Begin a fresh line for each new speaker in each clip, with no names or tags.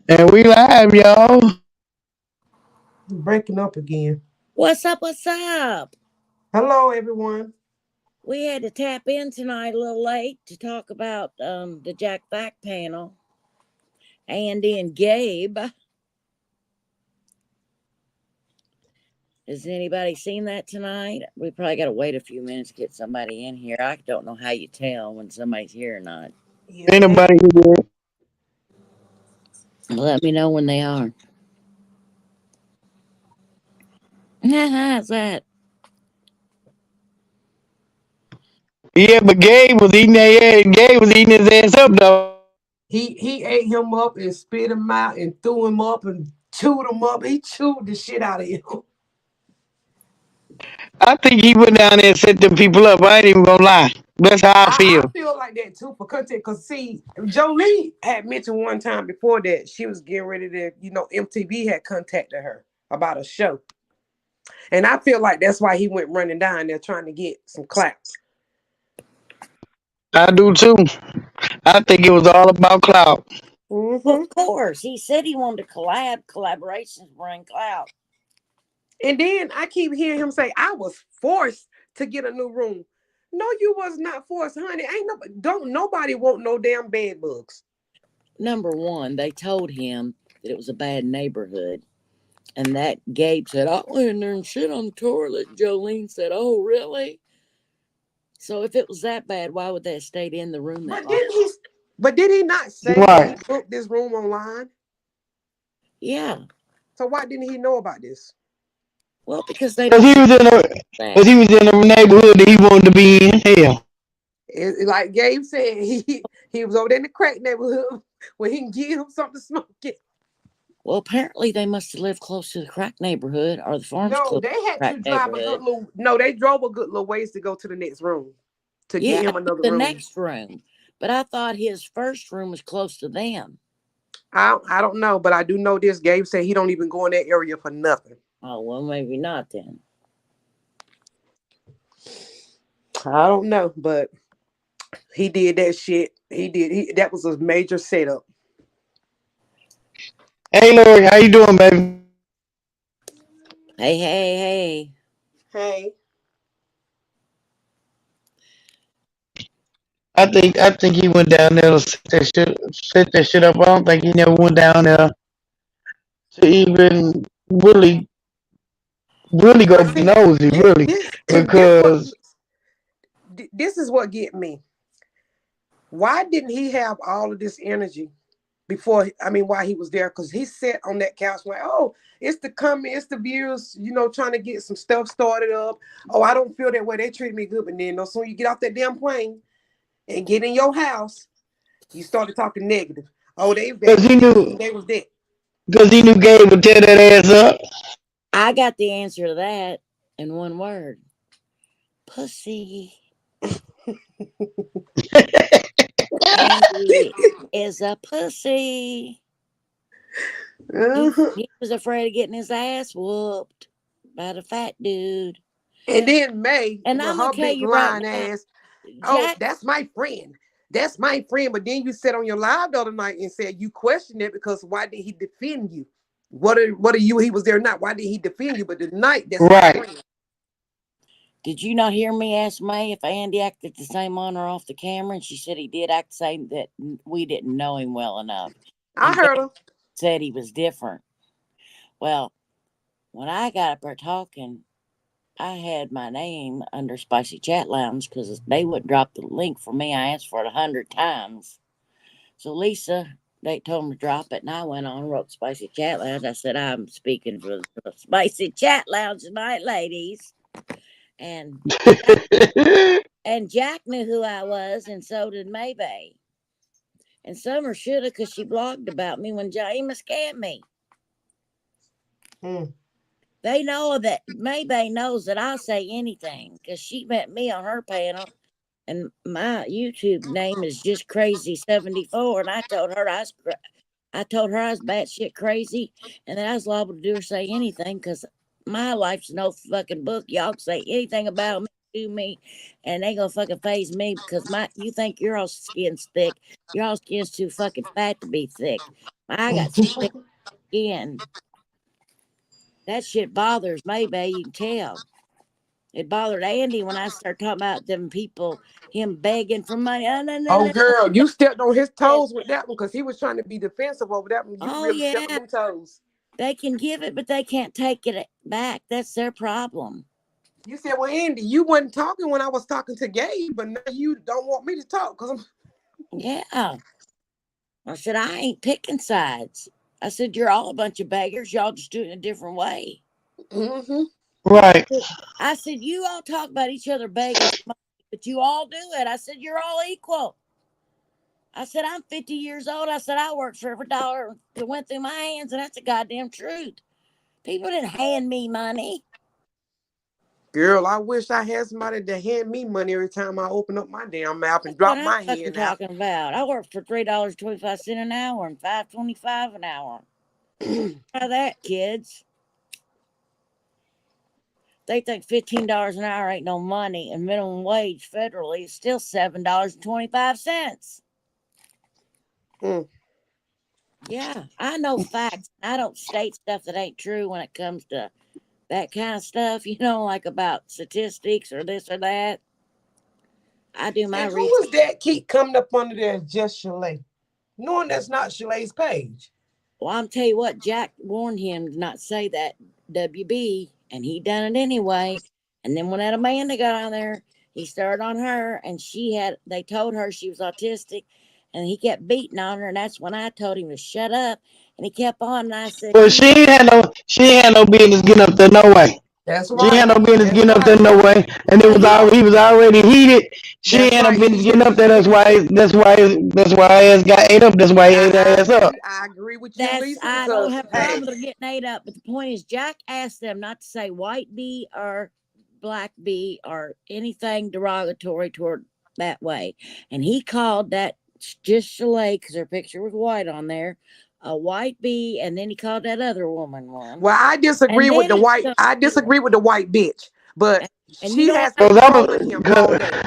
And we live, y'all.
Breaking up again.
What's up? What's up?
Hello, everyone.
We had to tap in tonight a little late to talk about the Jack Back panel. Andy and Gabe. Has anybody seen that tonight? We probably got to wait a few minutes to get somebody in here. I don't know how you tell when somebody's here or not.
Yeah,
Ain't
they
nobody here.
Let me know when they are. How's that?
Yeah, but Gabe was eating that ass. Gabe was eating his ass up, though.
he ate him up and spit him out and threw him up and chewed him up. He chewed the shit out of him.
I think he went down there and set them people up. I ain't even gonna lie. That's how I
I
feel.
feel like that too for content. Cause see, Jolie had mentioned one time before that she was getting ready to, MTV had contacted her about a show. And I feel like that's why he went running down there trying to get some claps.
I do too. I think it was all about clout.
Well,
Hmm.
of course. He said he wanted to collaborations bring clout.
And then I keep hearing him say, I was forced to get a new room. No, you was not forced, honey. Ain't no don't nobody want no damn bed bugs.
Number one, they told him that it was a bad neighborhood. And that Gabe said, I went in there and shit on the toilet. Jolene said, oh, really? So if it was that bad, why would they have stayed in the room that
But
long?
did he not say that he
Right.
booked this room online?
Yeah.
So why didn't he know about this?
Well, because they
Cause
don't
he
do
was in a, cause
that.
he was in a neighborhood that he wanted to be in. Hell,
Like Gabe said, he was over there in the crack neighborhood where he can give him something to smoke it.
Well, apparently they must have lived close to the crack neighborhood or the farms
No,
close
they
to the
had
crack
to drive a good
neighborhood.
little. No, they drove a good little ways to go to the next room to get
Yeah,
him
to
another
the
room.
next room. But I thought his first room was close to them.
I don't know, but I do know this. Gabe said he don't even go in that area for nothing.
Oh, well, maybe not then.
I don't know, but he did that shit. He did. That was a major setup.
hey Lori, how you doing, baby?
Hey, hey, hey.
Hey,
I think he went down there to set that shit up. I don't think he never went down there to even really, really go
but
be
see,
nosy,
this
really,
this
because
this is what get me. Why didn't he have all of this energy before? I mean, while he was there, because he sat on that couch like, oh, it's the coming, it's the viewers, trying to get some stuff started up. Oh, I don't feel that way. They treat me good, but then as soon as you get off that damn plane and get in your house, you started talking negative. Oh, they
because
was
he
this
knew
and they was that.
because he knew Gabe would tear that ass up.
I got the answer to that in one word: pussy. Andy is a pussy.
Uh-huh.
He was afraid of getting his ass whooped by the fat dude.
And then May,
And
with
I'm gonna
her
tell
big
you right
lying
now,
ass, oh,
Jack.
that's my friend. That's my friend. But then you said on your live the other night and said you questioned it because why did he defend you? What are you? He was there not. Why did he defend you? But tonight, that's my
Right.
friend.
Did you not hear me ask May if Andy acted the same on or off the camera? And she said he did act the same, that we didn't know him well enough.
I
And
heard
Gabe
her.
said he was different. Well, when I got up there talking, I had my name under Spicy Chat Lounge because they wouldn't drop the link for me. I asked for it 100 times. So Lisa, they told me to drop it, and I went on and wrote Spicy Chat Lounge. I said, I'm speaking for the Spicy Chat Lounge tonight, ladies. And Jack knew who I was, and so did Maybay. And Summer should have, because she blogged about me when Jaima scammed me.
Hmm.
They know that Maybay knows that I'll say anything because she met me on her panel, and my YouTube name is just crazy 74. And I told her I was batshit crazy, and that I was liable to do or say anything because my life's no fucking book. Y'all can say anything about me to me, and they gonna fucking phase me because you think your all skin's thick. Your all skin's too fucking fat to be thick. I got thick skin. That shit bothers me, babe. You can tell. It bothered Andy when I started talking about them people, him begging for money.
Oh, girl, you stepped on his toes with that one because he was trying to be defensive over that one. You really stepped on them toes.
They can give it, but they can't take it back. That's their problem.
You said, well, Andy, you wasn't talking when I was talking to Gabe, but now you don't want me to talk because I'm...
Yeah. I said, I ain't picking sides. I said, you're all a bunch of beggars. Y'all just do it in a different way.
Mm-hmm.
Right.
I said, you all talk about each other begging, but you all do it. I said, you're all equal. I said, I'm 50 years old. I said, I worked for every dollar that went through my hands, and that's the goddamn truth. People didn't hand me money.
Girl, I wish I had somebody to hand me money every time I open up my damn mouth and drop my hand out.
Talking about, I worked for $3.25 an hour and $5.25 an hour. Try that, kids. They think $15 an hour ain't no money, and minimum wage federally is still $7.25. Yeah, I know facts. I don't state stuff that ain't true when it comes to that kind of stuff, you know, like about statistics or this or that. I do my research.
Who is that keep coming up under there just Shalay? Knowing that's not Shalay's page.
Well, I'm tell you what, Jack warned him to not say that, WB, and he done it anyway. And then when that Amanda got on there, he started on her, and they told her she was autistic, and he kept beating on her, and that's when I told him to shut up, and he kept on, and I said,
well, she ain't had no business getting up there no way.
That's right.
She ain't had no business getting up there no way, and he was already heated. She ain't had no business getting up there. That's why ass got ate up. That's why he ate her ass up.
I agree with you, Lisa.
I don't have a problem with her getting ate up, but the point is, Jack asked them not to say white bee or black bee or anything derogatory toward that way, and he called that just Shalay because her picture was white on there. A white bee, and then he called that other woman one.
Well, I disagree with the white. I disagree with the white bitch, but she has been trolling him all day.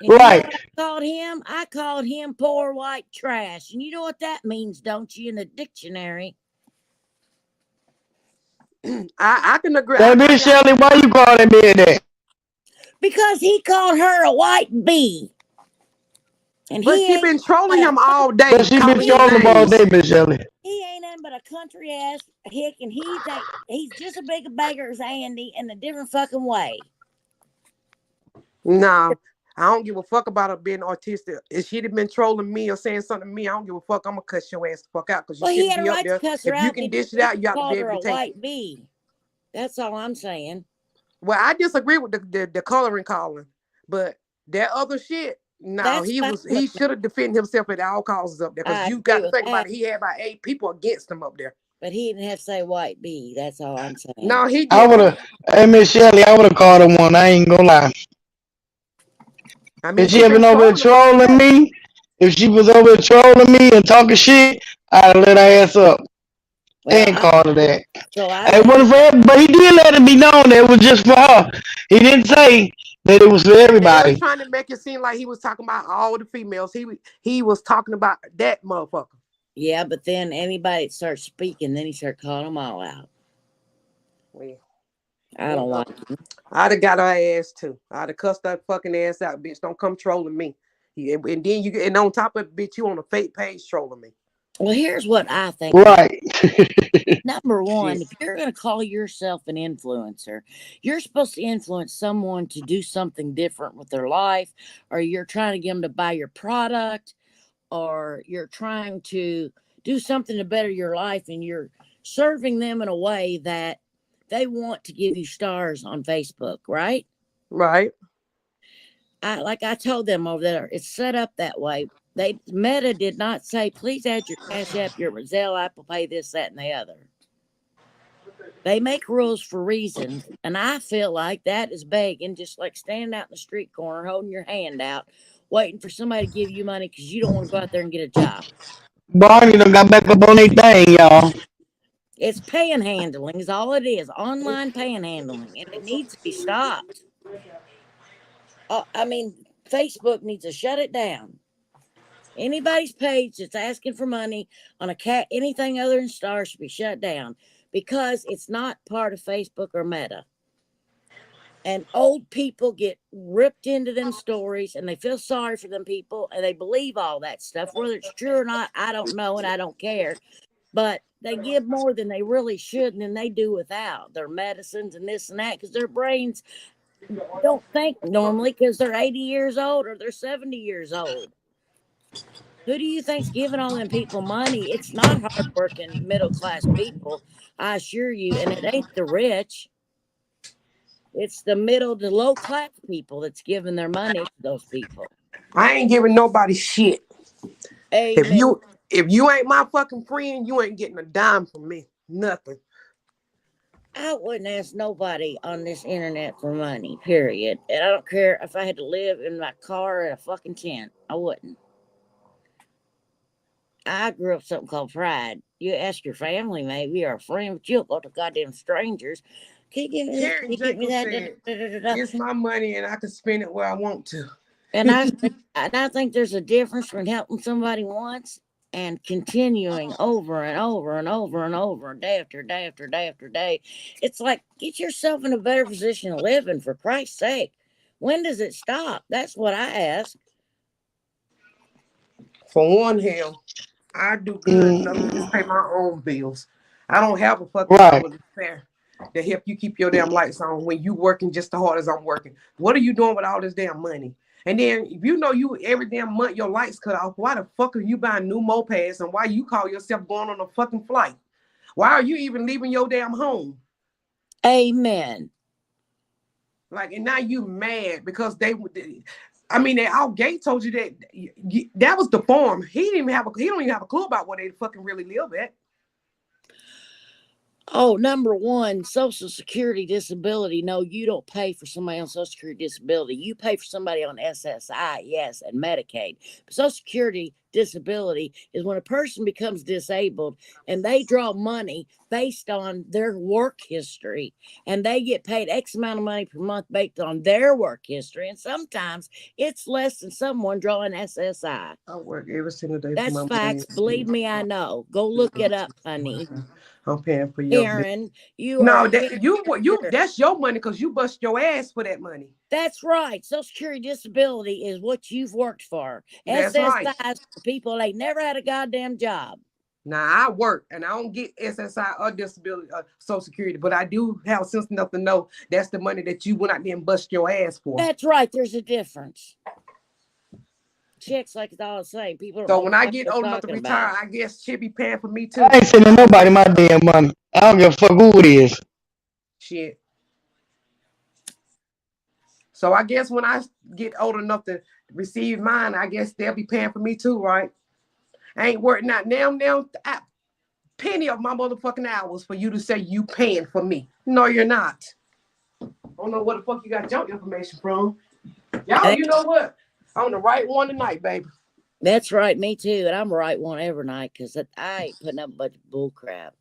Right.
I called him poor white trash, and you know what that means, don't you? In the dictionary.
I can agree.
That bitch Shelly, why you call that man that?
Because he called her a white bee.
But she been trolling him all day.
But she been trolling him all day, Miss Shelley.
He ain't nothing but a country ass hick, and he's just as big a beggar as Andy in a different fucking way.
No, I don't give a fuck about her being autistic. If she'd have been trolling me or saying something to me, I don't give a fuck. I'm gonna cuss your ass the fuck out because you shouldn't be up there. If you can dish it out, you have to be able to take it.
That's all I'm saying.
Well, I disagree with the coloring calling, but that other shit. No, he should have defended himself at all costs up there because you got to think about it. He had about 8 people against him up there.
But he didn't have to say white bee. That's all I'm saying.
No, he didn't.
I would have. Hey, Miss Shelley, I would have called her one. I ain't gonna lie.
I mean,
if she had been over trolling me, and talking shit, I'd have let her ass up. And called her that. But he did let it be known that it was just for her. He didn't say that it was for everybody.
He was trying to make it seem like he was talking about all the females. He was talking about that motherfucker.
Yeah, but then anybody starts speaking, then he started calling them all out.
Well,
I don't like him.
I'd have got her ass too. I'd have cussed that fucking ass out, bitch. Don't come trolling me. And then on top of it, bitch, you on a fake page trolling me.
Well, here's what I think.
Right.
Number one, if you're going to call yourself an influencer, you're supposed to influence someone to do something different with their life, or you're trying to get them to buy your product, or you're trying to do something to better your life, and you're serving them in a way that they want to give you stars on Facebook, right?
Right.
Like I told them over there, it's set up that way. Meta did not say, please add your Cash App, your Zelle, Apple Pay, this, that, and the other. They make rules for reasons, and I feel like that is begging, just like standing out in the street corner, holding your hand out, waiting for somebody to give you money because you don't want to go out there and get a job.
Barney done got back up on their thing, y'all.
It's panhandling is all it is, online panhandling, and it needs to be stopped. I mean, Facebook needs to shut it down. Anybody's page that's asking for money on a cat, anything other than stars should be shut down because it's not part of Facebook or Meta. And old people get ripped into them stories and they feel sorry for them people and they believe all that stuff. Whether it's true or not, I don't know and I don't care. But they give more than they really should and then they do without their medicines and this and that because their brains don't think normally because they're 80 years old or they're 70 years old. Who do you think's giving all them people money? It's not hardworking middle class people, I assure you, and it ain't the rich. It's the middle to low class people that's giving their money to those people.
I ain't giving nobody shit.
Amen.
If you ain't my fucking friend, you ain't getting a dime from me. Nothing.
I wouldn't ask nobody on this internet for money, period. And I don't care if I had to live in my car in a fucking tent. I wouldn't. I grew up something called pride. You ask your family, maybe, or a friend, but you don't go to goddamn strangers. Can you give me this? Can you give me that?
It's my money and I can spend it where I want to.
And I think there's a difference between helping somebody once and continuing over and over and over and over, day after day after day after day. It's like, get yourself in a better position of living, for Christ's sake. When does it stop? That's what I ask.
For one, hell, I do good enough to just pay my own bills. I don't have a fucking
Right.
dollar to spare to help you keep your damn lights on when you working just as hard as I'm working. What are you doing with all this damn money? And then if you know you every damn month your lights cut off, why the fuck are you buying new mopeds and why you call yourself going on a fucking flight? Why are you even leaving your damn home?
Amen.
Like, and now you mad because I mean, Al Gates told you that was the farm. He don't even have a clue about where they fucking really live at.
Oh, number one, Social Security disability. No, you don't pay for somebody on Social Security disability. You pay for somebody on SSI, yes, and Medicaid. But Social Security disability is when a person becomes disabled and they draw money based on their work history, and they get paid X amount of money per month based on their work history. And sometimes it's less than someone drawing SSI.
I work every single day.
That's facts. Believe me, I know. Go look it up, honey.
I'm paying for your
Aaron,
that's your money because you bust your ass for that money.
That's right. Social Security disability is what you've worked for.
That's
SSI
right.
is for people they never had a goddamn job.
Now I work and I don't get SSI or disability Social Security, but I do have sense enough to know that's the money that you went out there and bust your ass for.
That's right. There's a difference. Checks like it's all the same. People don't
So
know
when
what
I get old enough to
talking
retire,
about.
I guess she'll be paying for me too.
I ain't sending nobody my damn money. I don't give a fuck who it is.
Shit. So I guess when I get old enough to receive mine, I guess they'll be paying for me too, right? I ain't working out now penny of my motherfucking hours for you to say you paying for me. No, you're not. I don't know where the fuck you got your information from. Y'all, you know what? I'm the right one tonight, baby.
That's right, me too. And I'm the right one every night because I ain't putting up a bunch of bull crap.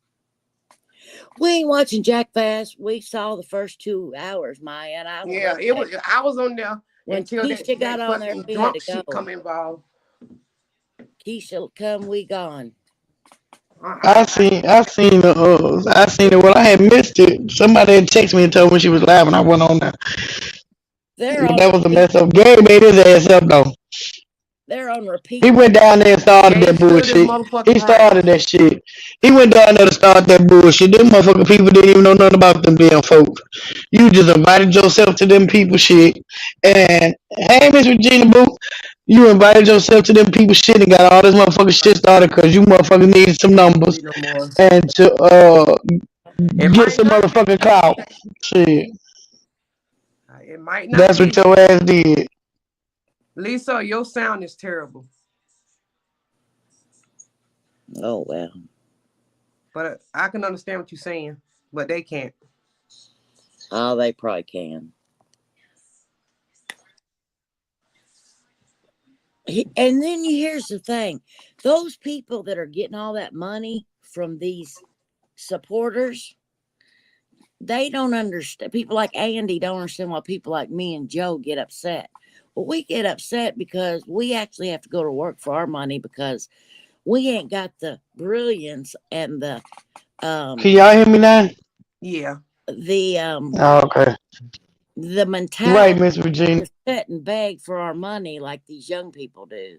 We ain't watching Jack Fast. We saw the first 2 hours, Maya, and I
was on there
when
until
Keisha got on there. We had to go.
Come involved.
Keisha, come, we gone.
I seen it. Well, I had missed it. Somebody had texted me and told me she was live, and I went on there. That was a mess up. Gary made his ass up though.
They're on repeat.
He went down there and started that bullshit. He started that shit. He went down there to start that bullshit. Them motherfucking people didn't even know nothing about them damn folks. You just invited yourself to them people shit. And hey, Miss Regina Boo, you invited yourself to them people shit and got all this motherfucking shit started because you motherfucking needed some numbers and to get some motherfucking clout. Shit.
It might not.
That's what your ass did.
Lisa, your sound is terrible.
Oh, well.
But I can understand what you're saying, but they can't.
Oh, they probably can. And then here's the thing. Those people that are getting all that money from these supporters, they don't understand. People like Andy don't understand why people like me and Joe get upset. Well, we get upset because we actually have to go to work for our money because we ain't got the brilliance and the
Can y'all hear me now?
Yeah.
Oh, okay.
the
Right,
mentality
Miss Virginia.
to sit and beg for our money like these young people do.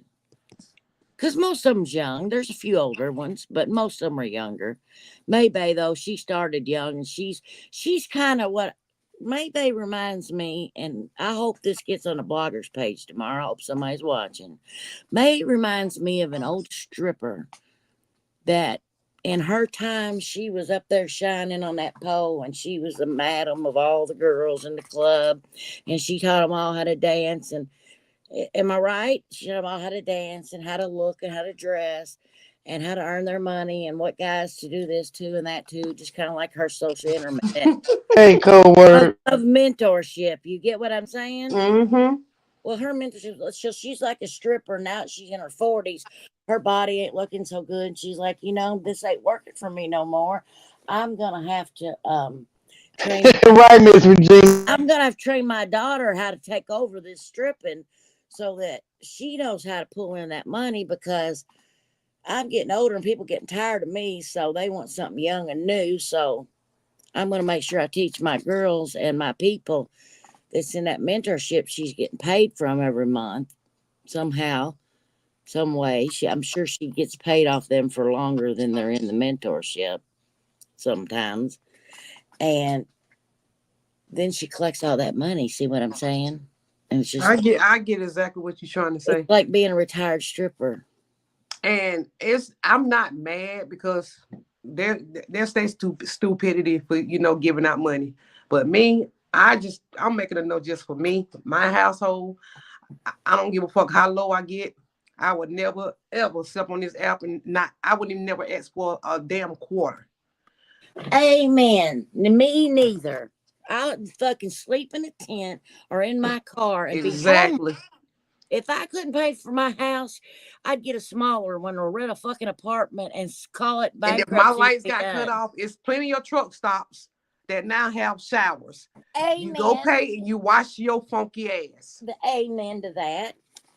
Because most of them's young. There's a few older ones, but most of them are younger. Maybay, though, she started young, and she's kind of what Maybay reminds me, and I hope this gets on the bloggers page tomorrow. I hope somebody's watching. May reminds me of an old stripper that in her time she was up there shining on that pole, and she was the madam of all the girls in the club, and she taught them all how to dance. And am I right? She taught them all how to dance and how to look and how to dress and how to earn their money and what guys to do this to and that to, just kind of like her social internet
Hey, cold word.
of mentorship. You get what I'm saying?
Mm-hmm.
Well, her mentorship, she's like a stripper now. She's in her 40s. Her body ain't looking so good. And she's like, this ain't working for me no more. I'm gonna have to train.
Right, Miss Virginia.
I'm gonna have to train my daughter how to take over this stripping so that she knows how to pull in that money, because I'm getting older and people getting tired of me, so they want something young and new. So I'm gonna make sure I teach my girls and my people that's in that mentorship she's getting paid from every month somehow, some way. I'm sure she gets paid off them for longer than they're in the mentorship sometimes. And then she collects all that money. See what I'm saying? And it's just
I get exactly what you're trying to say.
It's like being a retired stripper.
And I'm not mad because there's stupidity for giving out money. But me, I'm making a note just for me, my household. I don't give a fuck how low I get. I would never ever step on this app and I wouldn't even never ask for a damn quarter.
Amen. Me neither. I'll fucking sleep in a tent or in my car and
exactly.
Be if I couldn't pay for my house, I'd get a smaller one or rent a fucking apartment and call it bankruptcy.
And if my lights got cut off, it's plenty of truck stops that now have showers.
Amen.
You go pay and you wash your funky ass.
The amen to that.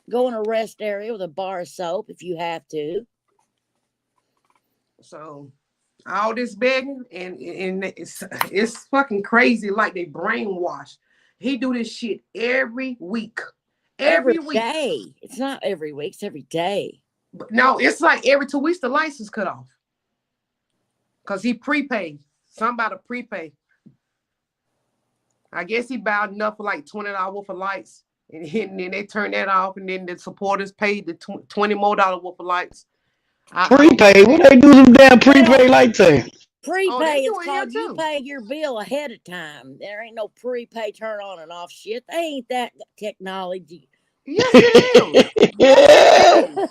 Go in a rest area with a bar of soap if you have to.
So all this begging and it's fucking crazy, like they brainwashed. He do this shit every week. Every week.
Day. It's not every week, it's every day.
But no, it's like every 2 weeks the license cut off. Because he prepaid. Somebody prepay. I guess he bowed enough for like $20 worth of lights. And then they turned that off, and then the supporters paid the $20 more worth of lights.
Prepay? What they do some damn prepay light thing?
Prepay is called you pay your bill ahead of time. There ain't no prepay turn on and off shit. They ain't that technology.
Yes, it is.
Yeah.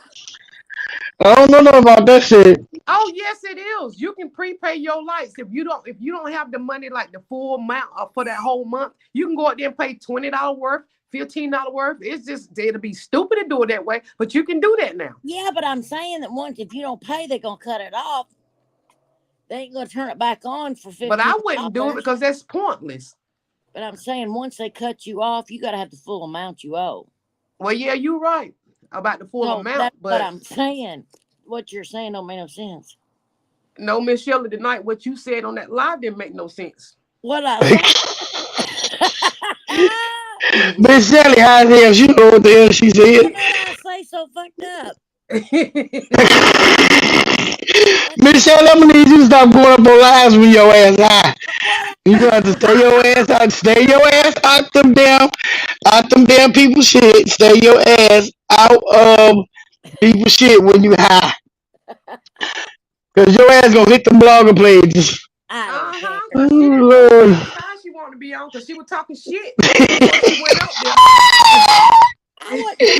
I don't know about that shit.
Oh, yes, it is. You can prepay your lights. If you don't have the money, like the full amount for that whole month, you can go out there and pay $20 worth, $15 worth. It's just, it'll be stupid to do it that way, but you can do that now.
Yeah, but I'm saying that once, if you don't pay, they're going to cut it off. They ain't going to turn it back on for $15.
But I wouldn't do it because that's pointless.
But I'm saying once they cut you off, you got to have the full amount you owe.
Well, yeah, you're right about the full amount. But
I'm saying, what you're saying don't make no sense.
No, Miss Shelley, tonight, what you said on that live didn't make no sense.
What I
Miss Shelley, how the hell she know what the hell she said?
What did I say so fucked up?
Miss Shelley, I'm gonna need you to stop going up on lives with your ass high. You got to stay your ass out them damn people shit. Stay your ass out of people shit when you high. Cause your ass gonna hit the blogger pages.
Uh-huh.
Oh, Lord.
She wanted to be on because she was talking shit before she went up there. What, Miss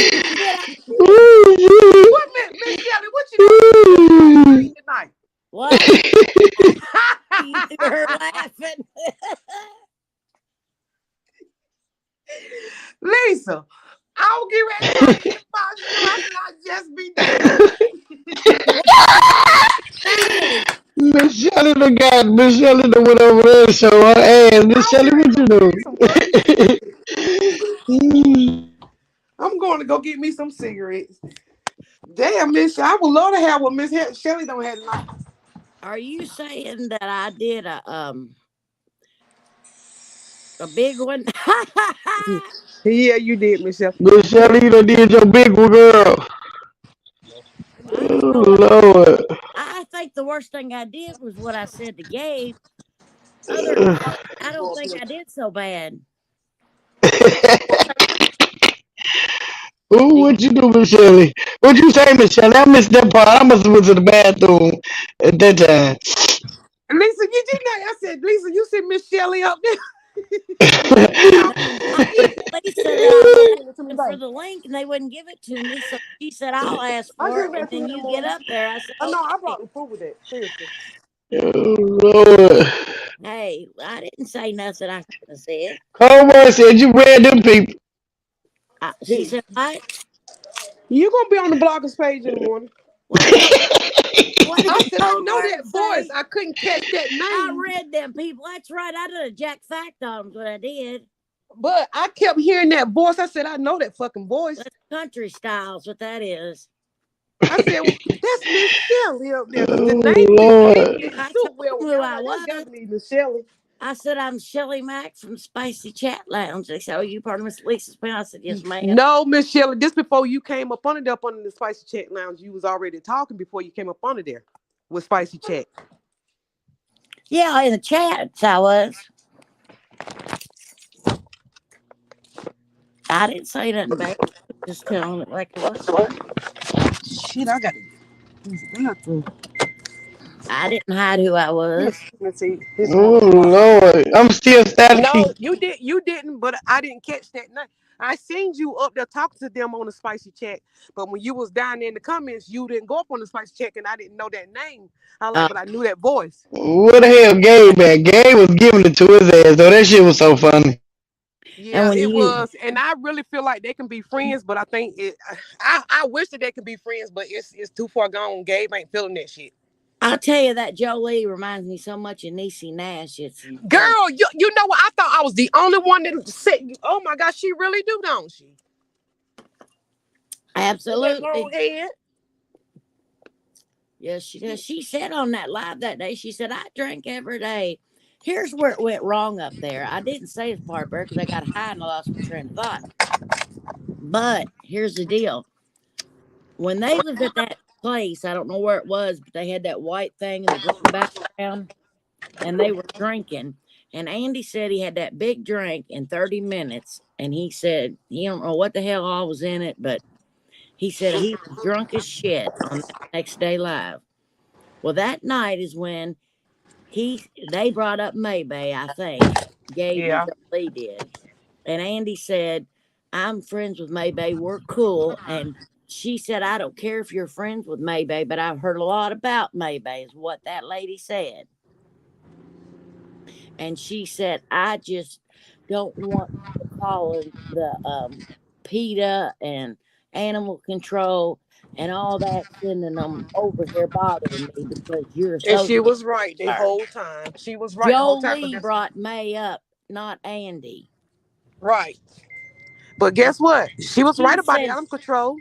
Shelley, what you doing tonight?
What? You hear her laughing.
Lisa, I don't get ready to talk about you. I cannot just be doing.
Miss Shelley, Shelly done got Miss Shelly done went over there and show her ass. Miss
I
Shelly,
was
what you
gonna get me some fucking
doing?
cigarettes. I'm going to go get me some cigarettes. Damn, Miss, I would love to have what Miss Shelly don't have tonight.
Are you saying that I did a big one?
Yeah, you did, Miss Shelly.
Miss Shelly, you done did your big one, girl.
I didn't know
Oh,
what.
Lord.
I think the worst thing I did was what I said to Gabe. Other than that, I don't think I did so bad.
Ooh, what you do, Miss Shelly? What you say, Miss Shelly? I missed that part. I must have went to the bathroom at that time.
Lisa, you did not. I said, Lisa, you see Miss Shelly up there?
No, I asked Lisa for the link and they wouldn't give it to me. So she said, I'll ask for it. And then you get up there. I said,
Oh no, I
okay.
brought the food with that. Seriously.
Oh, Lord.
Hey, I didn't say nothing I couldn't have said.
Homeboy said you read them people.
She said, what?
You gonna be on the bloggers page in the morning.
What did
I said I know
Goldberg
that voice.
say?
I couldn't catch that
I
name.
read them people. That's right. I did a Jack Fact on them, what I did.
But I kept hearing that voice. I said, I know that fucking voice.
That's country styles, what that is.
I said, well, that's Miss Shelly up there. Because the
Oh,
name
Lord.
didn't
I
suit
told
well
them
with
who
me. I was
I
like,
was.
that's gotta be Miss Shelly.
I said, I'm Shelly Mack from Spicy Chat Lounge. They said, oh, you part of Miss Lisa's panel? I said, yes, ma'am.
No, Miss Shelly, just before you came up under the Spicy Chat Lounge, you was already talking before you came up under there with Spicy Chat.
Yeah, in the chats I was. I didn't say nothing bad. Just telling it like it was.
Shit, I got to use the bathroom.
I didn't hide who I was.
Let's see.
Oh, Lord. I'm still static.
No, you didn't, but I didn't catch that name. I seen you up there talking to them on the Spicy Chat, but when you was down there in the comments, you didn't go up on the Spicy Chat, and I didn't know that name. But I knew that voice.
What the hell Gabe at? Gabe was giving it to his ass, though. That shit was so funny.
Yeah, it was, and I really feel like they can be friends, but I think I wish that they could be friends, but it's too far gone. Gabe ain't feeling that shit.
I'll tell you that Jolie reminds me so much of Niecy Nash.
Girl, you know what? I thought I was the only one that said, oh my gosh, she really do, don't she?
Absolutely. Yes, she does. She said on that live that day, she said, I drink every day. Here's where it went wrong up there. I didn't say this part, Bear, because I got high and I lost my train of thought. But here's the deal. When they was at that place, I don't know where it was, but they had that white thing in the green background, and they were drinking. And Andy said he had that big drink in 30 minutes, and he said he don't know what the hell all was in it, but he said he was drunk as shit on that next day live. Well, that night is when they brought up Maybay, I think. Gabe and Jolie did. And Andy said, I'm friends with Maybay. We're cool. And she said, I don't care if you're friends with Maybay, but I've heard a lot about Maybay, is what that lady said. And she said, I just don't want to call the PETA and animal control and all that, sending them over here bothering me because you're so.
And she was right the whole time. She was right the whole time.
Jolie brought May up, not Andy.
Right. But guess what? She was right about the animal control.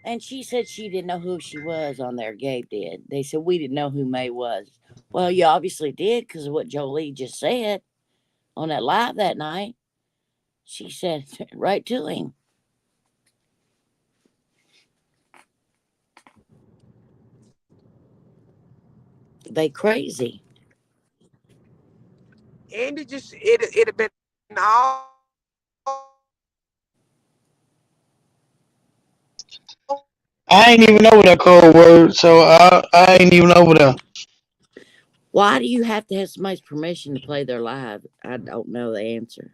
And she said she didn't know who she was on there. Gabe did. They said, we didn't know who May was. Well, you obviously did because of what Jolie just said on that live that night. She said right to him. They crazy.
Andy just it had been all.
I ain't even over that cold word, so I ain't even over there.
Why do you have to have somebody's permission to play their live? I don't know the answer.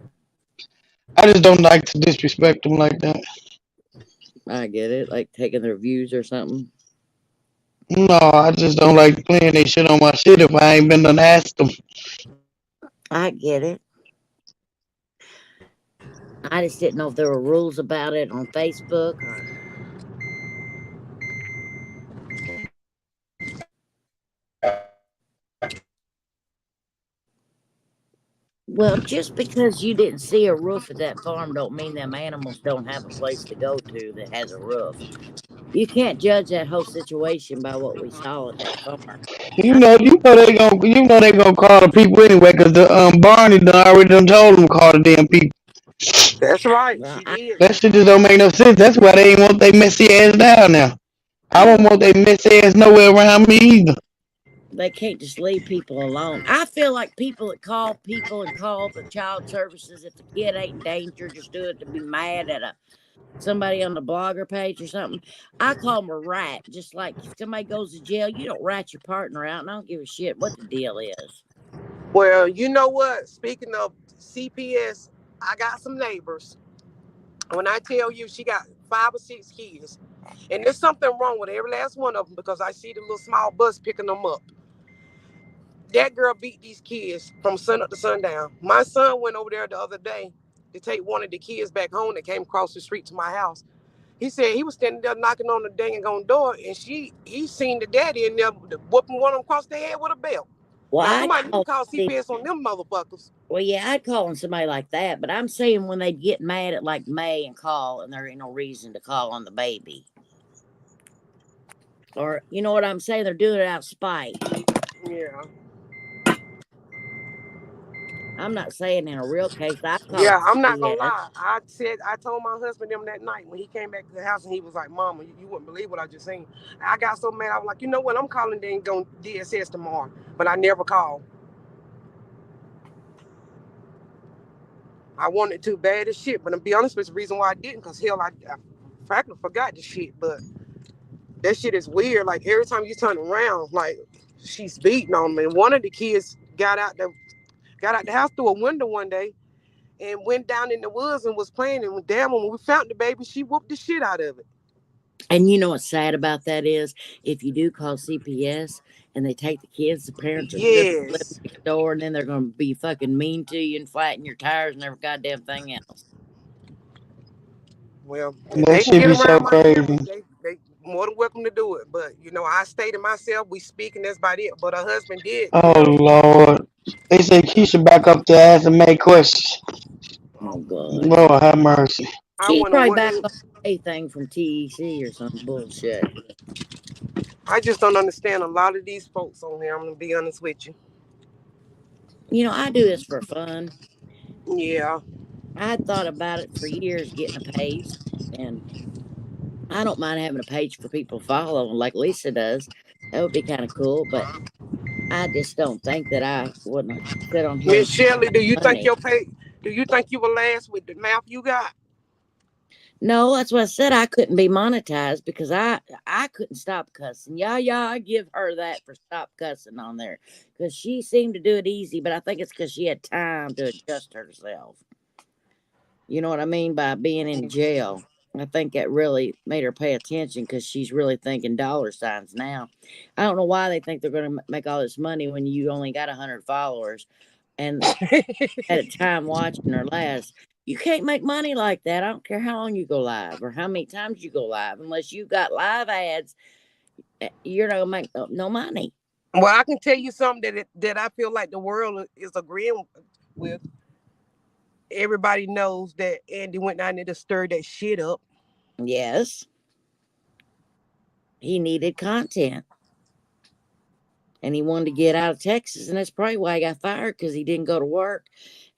I just don't like to disrespect them like that.
I get it, like taking their views or something.
No, I just don't like playing they shit on my shit if I ain't been done asked them.
I get it. I just didn't know if there were rules about it on Facebook or. Well, just because you didn't see a roof at that farm don't mean them animals don't have a place to go to that has a roof. You can't judge that whole situation by what we saw at that farm. I,
You know they gonna call the people anyway, cause the Barney done already done told them to call the damn people.
That's right.
well,
She
I,
did.
That shit just don't make no sense. That's why they ain't want they messy ass down now. I don't want they messy ass nowhere around me either.
they can't just leave people alone. I feel like people that call people and call the child services if the kid ain't in danger, just do it to be mad at somebody on the blogger page or something. I call them a rat. Just like if somebody goes to jail, you don't rat your partner out, and I don't give a shit what the deal is.
Well, you know what? Speaking of CPS, I got some neighbors. When I tell you she got 5 or 6 kids, and there's something wrong with every last one of them because I see the little small bus picking them up. That girl beat these kids from sun up to sundown. My son went over there the other day to take one of the kids back home that came across the street to my house. He said he was standing there knocking on the dang on door, and he seen the daddy in there whooping one of them across the head with a belt.
Well,
Now
I
somebody need to
call.
call CPS on them motherfuckers.
Well, yeah, I'd call on somebody like that, but I'm saying when they get mad at like May and call, and there ain't no reason to call on the baby, or you know what I'm saying? They're doing it out of spite.
Yeah.
I'm not saying in a real case. I call
Yeah, I'm not gonna
CPS.
lie. I told my husband them that night when he came back to the house and he was like, "Mama, you wouldn't believe what I just seen." I got so mad. I was like, "You know what? I'm calling. They ain't going DSS tomorrow." But I never called. I wanted to bad as shit, but to be honest with you, the reason why I didn't, cause hell, I frankly forgot the shit. But that shit is weird. Like every time you turn around, like she's beating on me. And one of the kids got out the house through a window one day and went down in the woods and was playing. And damn, when we found the baby, she whooped the shit out of it.
And you know what's sad about that is if you do call CPS and they take the kids, the parents are still gonna live
Yes.
next door, and then they're gonna be fucking mean to you and flatten your tires and every goddamn thing else.
Well, if
That
they can
shit
get
be so
around my family,
crazy.
they more than welcome to do it. But I stated myself. We speaking. That's about it. But her husband did.
Oh Lord. They say Keisha back up to ask and make questions.
Oh God.
Lord have mercy.
I
She's
wonder
probably
what
back
they.
on anything from TEC or some bullshit.
I just don't understand a lot of these folks on here. I'm gonna be honest with you.
You know, I do this for fun.
Yeah.
I had thought about it for years getting a page, and I don't mind having a page for people to follow, like Lisa does. That would be kind of cool, but I just don't think that I wouldn't sit on here
Miss
and
Shelley, do you think
money.
your pay? Do you think you will last with the mouth you got?
No, that's what I said. I couldn't be monetized because I couldn't stop cussing. Yeah, I give her that for stop cussing on there because she seemed to do it easy, but I think it's because she had time to adjust herself. You know what I mean by being in jail. I think that really made her pay attention because she's really thinking dollar signs now. I don't know why they think they're going to make all this money when you only got 100 followers and at a time watching her last. You can't make money like that. I don't care how long you go live or how many times you go live. Unless you got live ads, you're not going to make no money.
Well, I can tell you something that I feel like the world is agreeing with. Everybody knows that Andy went down there to stir that shit up.
Yes, he needed content. And he wanted to get out of Texas, and that's probably why he got fired because he didn't go to work,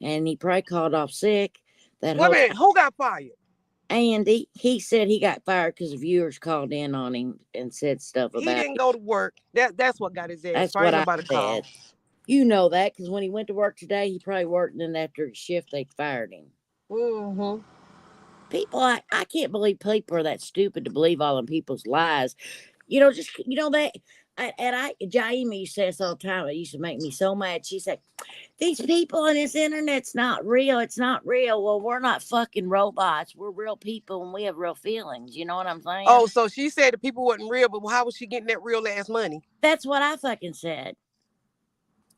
and he probably called off sick. That
Wait a
whole
minute,
time,
who got fired?
Andy, he said he got fired because viewers called in on him and said stuff
He
about
didn't
it.
go to work. That's what got his ass
That's
fired.
what
Ain't
I
nobody
said.
called.
You know that because when he went to work today, he probably worked, and then after his shift, they fired him.
Mm-hmm.
People, I can't believe people are that stupid to believe all of people's lies. You know, just that. Jaime says all the time. It used to make me so mad. She said, "These people on this internet's not real. It's not real." Well, we're not fucking robots. We're real people, and we have real feelings. You know what I'm saying?
Oh, so she said the people wasn't real, but how was she getting that real ass money?
That's what I fucking said.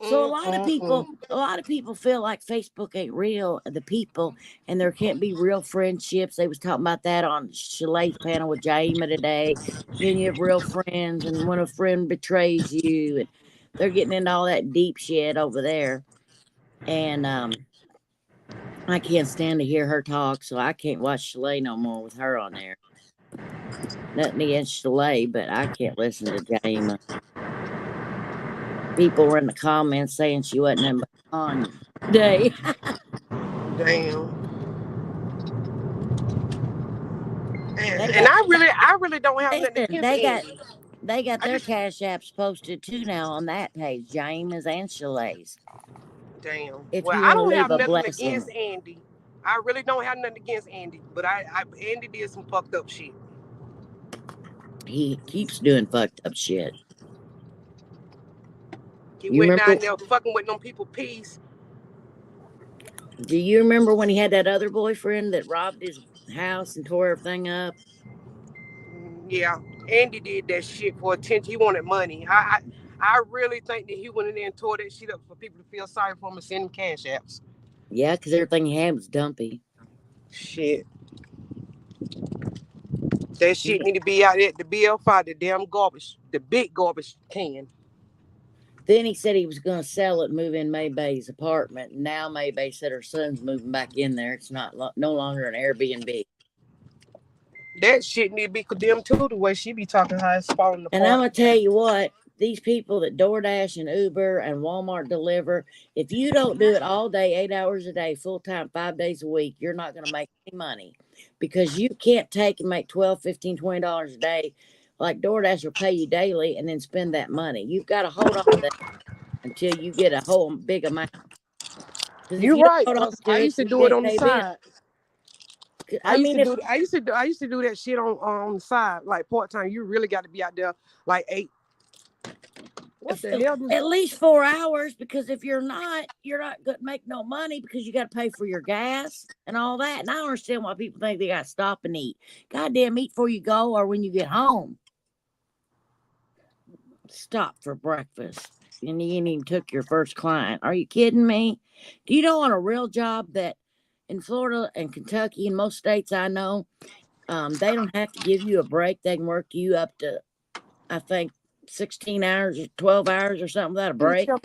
So
Mm-mm-mm.
a lot of people feel like Facebook ain't real, the people, and there can't be real friendships. They was talking about that on Shalee's panel with Jaima today. Then you have real friends, and when a friend betrays you, and they're getting into all that deep shit over there. And I can't stand to hear her talk, so I can't watch Shalay no more with her on there. Nothing against Shalay, but I can't listen to Jaima. People were in the comments saying she wasn't in on day.
Damn. And I really don't have nothing
Listen,
against Andy.
they got
I
their
just
cash apps posted too now on that page, Jaima's and Shalay's.
damn.
If
Well,
you
I
want to
don't
leave
have
a
nothing
blessing,
against Andy. I really don't have nothing against Andy, but Andy did some fucked up shit.
he keeps doing fucked up shit.
He
You
went
remember?
down there fucking with them people peace.
Do you remember when he had that other boyfriend that robbed his house and tore everything up?
Yeah, Andy did that shit for attention. He wanted money. I really think that he went in there and tore that shit up for people to feel sorry for him and send him cash apps.
Yeah, because everything he had was dumpy.
Shit. That shit need to be out at the BL5, the damn garbage, the big garbage can.
Then he said he was going to sell it, move in Maybay's apartment. Now Maybay said her son's moving back in there. It's no longer an Airbnb.
That shit need to be condemned too. The way she be talking, how it's falling apart.
And I'm gonna tell you what, these people that DoorDash and Uber and Walmart deliver, if you don't do it all day, 8 hours a day, full time, 5 days a week, you're not gonna make any money, because you can't take and make $12, $15, $20 a day. Like DoorDash will pay you daily and then spend that money. You've got to hold on to that until you get a whole big amount.
You're right, because I used to do it on the side. I used to do that shit on the side, like part time. You really got to be out there like 8. What the hell?
At least 4 hours, because if you're not gonna make no money, because you got to pay for your gas and all that. And I don't understand why people think they got to stop and eat. Goddamn, eat before you go or when you get home. Stop for breakfast. And you ain't even took your first client. Are you kidding me? Do you know on a real job that in Florida and Kentucky and most states I know, they don't have to give you a break. They can work you up to, I think, 16 hours or 12 hours or something without a break.
I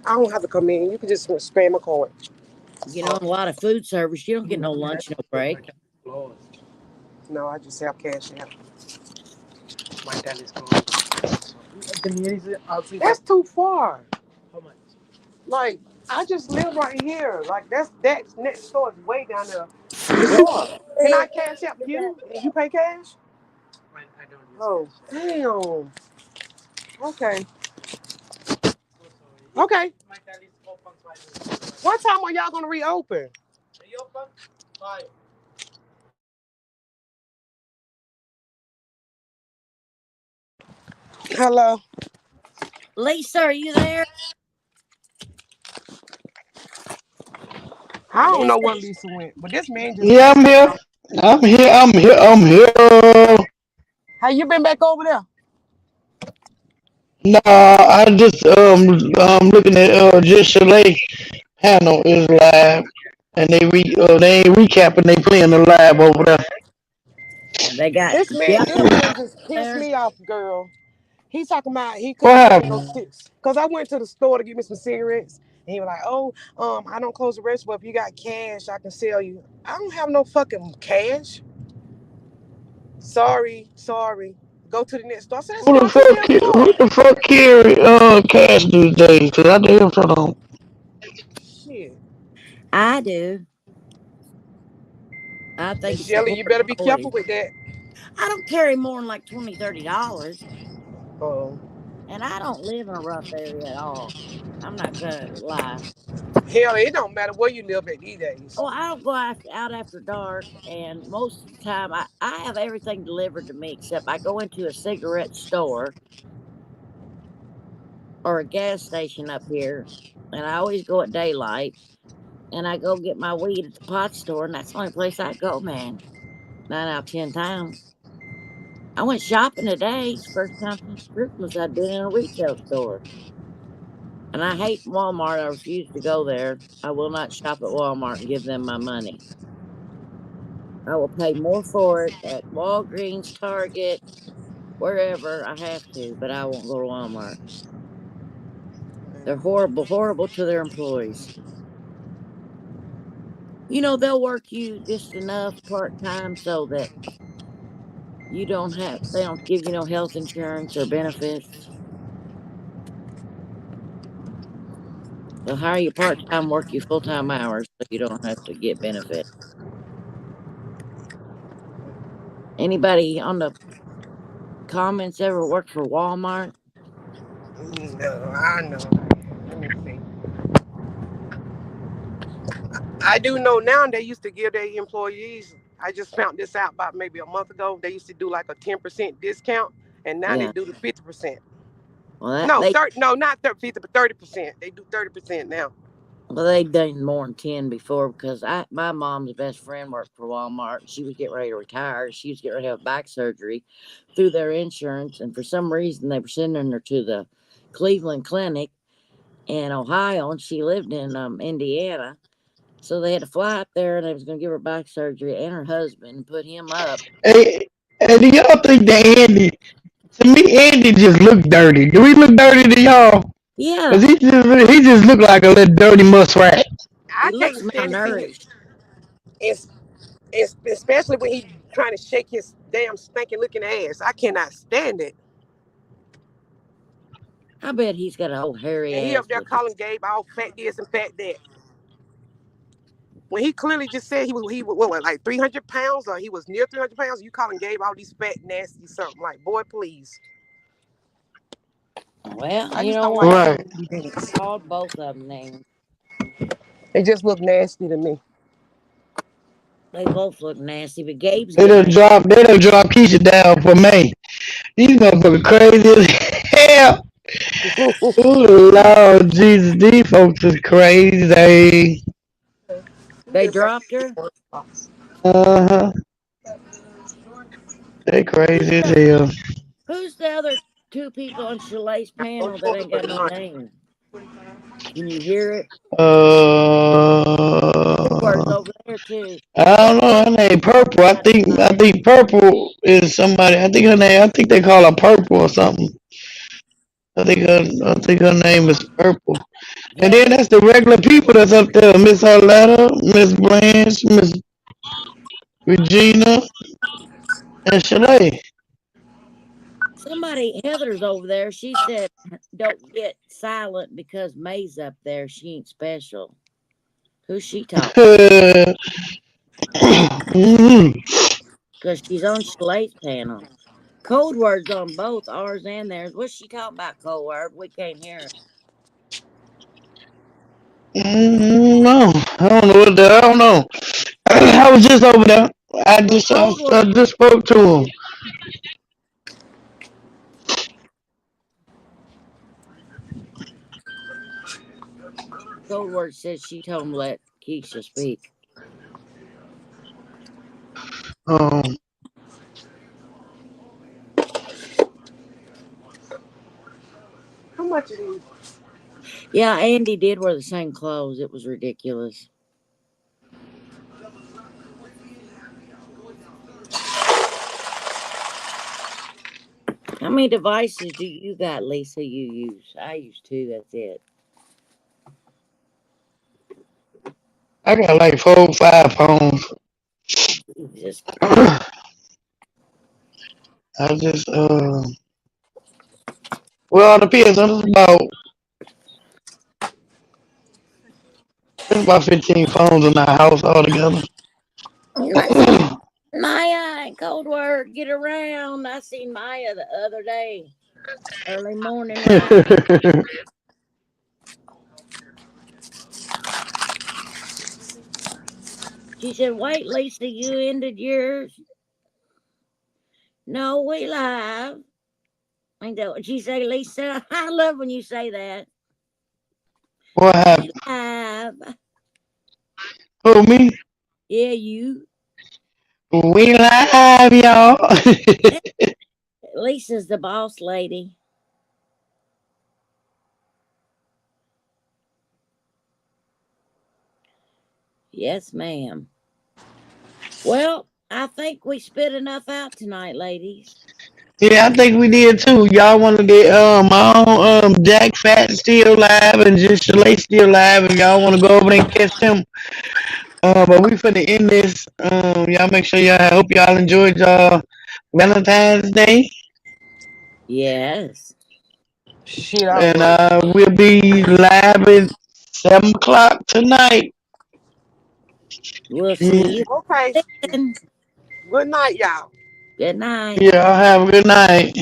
don't have to come in. You can just spam a card.
You know, a lot of food service, you don't get no lunch, no break.
No, I just have cash out.
My dad is gone.
That's too far. How much? Like, I just live right here. Like, that next store is way down there. Can I cash out you? And you pay cash?
I don't use
Oh, damn. Okay.
So
Okay.
my dad is open 5.
What time are y'all gonna reopen?
Reopen 5.
Hello.
Lisa, are you there?
I don't know where Lisa went, but this man just.
Yeah, I'm here. I'm here. I'm here. I'm here.
How you been back over there?
Nah, I just looking at just Chalet panel is live, and they ain't recapping. They playing the live over there.
They got
This man just pissed me off, girl. He talking about he
What
couldn't get no
happened?
tips. Cause I went to the store to get me some cigarettes. And he was like, oh, I don't close the register, but if you got cash, I can sell you. I don't have no fucking cash. Sorry. Go to the next store. I said, that's
Who the
not the
fuck?
damn
Who
card.
the fuck carry cash these days? Cause I damn sure don't.
Shit.
I do. I think
Miss
it's the
Shelly, you better be
employees.
careful with that.
I don't carry more than like $20, $30.
Oh.
And I don't live in a rough area at all. I'm not gonna lie.
Hell, it don't matter where you live at these days.
Oh, I don't go out after dark, and most of the time I have everything delivered to me, except I go into a cigarette store or a gas station up here, and I always go at daylight, and I go get my weed at the pot store, and that's the only place I go, man. 9 out of 10 times. I went shopping today. It's the first time since Christmas I've been in a retail store. And I hate Walmart. I refuse to go there. I will not shop at Walmart and give them my money. I will pay more for it at Walgreens, Target, wherever I have to, but I won't go to Walmart. They're horrible to their employees. they'll work you just enough part time so that they don't give you no health insurance or benefits. They'll hire you part time, work you full time hours so you don't have to get benefits. Anybody on the comments ever worked for Walmart?
No, I know. Let me see. I do know now they used to give their employees. I just found this out about maybe a month ago. They used to do like a 10% discount, and now they
Yeah.
do the 50%.
Well,
No, 30. No, not 50, but 30%. They do 30% now.
they've done more than 10 before because my mom's best friend worked for Walmart. She was getting ready to retire. She was getting ready to have back surgery through their insurance, and for some reason they were sending her to the Cleveland Clinic in Ohio, and she lived in Indiana. So they had to fly up there, and they was going to give her back surgery and her husband and put him up.
Hey, do y'all think that Andy? To me, Andy just look dirty. Do he look dirty to y'all?
Yeah.
Cause he just look like a little dirty muskrat.
I
He
can't
looks
stand to see him,
malnourished.
especially when he trying to shake his damn stinking looking ass. I cannot stand it.
I bet he's got an old hairy
And he
ass
up there
with it.
calling Gabe all fat this and fat that. When he clearly just said he was what, like 300 pounds, or he was near 300 pounds. You calling Gabe all these fat nasty something like, boy, please.
Well,
I
you
just
know
don't like
what?
Right.
Called both of them names.
They just look nasty to me.
They both look nasty, but Gabe's
They
getting
done
ready.
drop. They done drop Keisha down for May. These motherfuckers crazy as hell. Oh Lord Jesus, these folks is crazy.
They dropped her.
Uh huh. They
Who's
crazy as
the
hell.
Who's the other two people on Shalate's panel that ain't got no name? Can you hear it? Coldword's
Uh,
over there too.
I
What
don't know. Her name Purple. I think Purple is somebody. I think her name. I think they call her Purple or something. I think her name is Purple. And then
Heather?
that's the regular people that's up there. Miss Arletta, Miss Blanche, Miss Regina, and Shanae.
Heather's over there. She said, "Don't get silent because May's up there. She ain't special." Who's she talking about?
Mhm.
Because she's on Shalate's panel. Code words on both ours and theirs. What's she talking about, code word? We can't hear it.
No, I don't know what the, I don't know. I was just over there.
Well,
I just spoke to him.
code word says she told him to let Keisha speak.
Um,
How much it is?
Yeah, Andy did wear the same clothes. It was ridiculous. How many devices do you got, Lisa, you use? I use 2, that's it.
I got like 4 or 5 phones.
Jesus.
I just well, it depends. There's about 15 phones in our house altogether.
Maya and Cold Word, get around. I seen Maya the other day. Early morning ride. She said, "Wait, Lisa, you ended yours." No, we live. Ain't that what she say, Lisa? I love when you say that.
What happened?
Live.
Who, me?
Yeah, you.
We live, y'all.
Lisa's the boss lady. Yes, ma'am. Well, I think we spit enough out tonight, ladies.
Yeah, I think we did too. Y'all want to get my own Jack Fat still live and just Chalet still live, and y'all want to go over there and catch them. But we finna end this. Y'all make sure y'all. I hope y'all enjoyed y'all Valentine's Day,
Yes.
Shit, I
and
work.
we'll be live at 7 o'clock tonight.
We'll see
Yeah,
you
Okay.
then.
Good night, y'all.
Good night.
yeah. Have a good night.